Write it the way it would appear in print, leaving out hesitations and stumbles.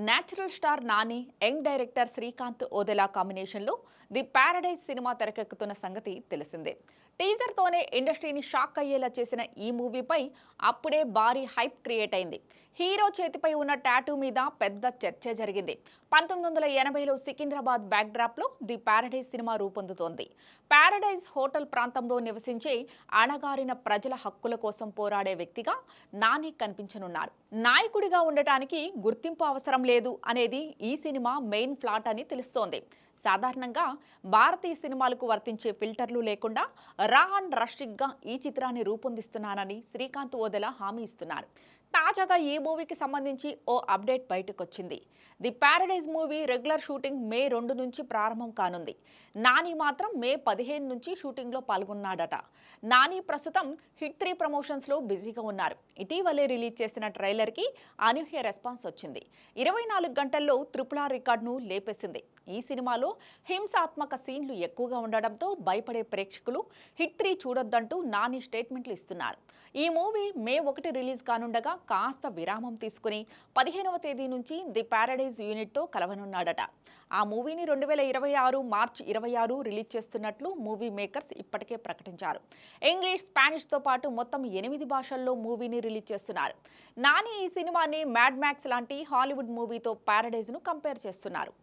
Natural star Nani, young director Srikanth Odela కాంబినేషన్లో the paradise cinema తెరకెక్కుతున్న సంగతి తెలిసిందే. టీజర్తోనే ఇండస్ట్రీని షాక్ అయ్యేలా చేసిన ఈ మూవీపై అప్పుడే భారీ హైప్ క్రియేట్ అయింది. హీరో చేతిపై ఉన్న టాటూ మీద పెద్ద చర్చ జరిగింది. 1980లో సికింద్రాబాద్ బ్యాక్డ్రాప్లో ది ప్యారడైజ్ సినిమా రూపొందుతోంది. ప్యారడైజ్ హోటల్ ప్రాంతంలో నివసించే అణగారిన ప్రజల హక్కుల కోసం పోరాడే వ్యక్తిగా నాని కనిపించనున్నారు. నాయకుడిగా ఉండటానికి గుర్తింపు అవసరం లేదు అనేది ఈ సినిమా మెయిన్ ప్లాట్ అని తెలుస్తోంది. సాధారణంగా భారతీయ సినిమాలకు వర్తించే ఫిల్టర్లు లేకుండా రా అండ్ రష్టిక్గా ఈ చిత్రాన్ని రూపొందిస్తున్నానని శ్రీకాంత్ ఓదెలా హామీ ఇస్తున్నారు. తాజాగా ఈ మూవీకి సంబంధించి ఓ అప్డేట్ బయటకొచ్చింది. The paradise movie regular shooting May 2 నుంచి ప్రారంభం కానుంది. నాని మాత్రం మే 15 నుంచి షూటింగ్లో పాల్గొన్నాడట. నాని ప్రస్తుతం హిట్ 3 ప్రమోషన్స్లో బిజీగా ఉన్నారు. ఇటీవలే రిలీజ్ చేసిన ట్రైలర్కి అనూహ్య రెస్పాన్స్ వచ్చింది. 24 గంటల్లో RRR రికార్డును లేపేసింది. ఈ సినిమాలో హింసాత్మక సీన్లు ఎక్కువగా ఉండడంతో భయపడే ప్రేక్షకులు హిట్ 3 చూడొద్దంటూ నాని స్టేట్మెంట్లు ఇస్తున్నారు. ఈ మూవీ మే 1 రిలీజ్ కానుండగా కాస్త విరామం తీసుకుని 15వ తేదీ నుంచి ది ప్యారడైజ్ యూనిట్తో కలవనున్నాడట. ఆ మూవీని 2026 మార్చి 26 రిలీజ్ చేస్తున్నట్లు మూవీ మేకర్స్ ఇప్పటికే ప్రకటించారు. ఇంగ్లీష్, స్పానిష్తో పాటు మొత్తం 8 భాషల్లో మూవీని రిలీజ్ చేస్తున్నారు. నాని ఈ సినిమాని మ్యాడ్ మ్యాక్స్ లాంటి హాలీవుడ్ మూవీతో ప్యారడైజ్ను కంపేర్ చేస్తున్నారు.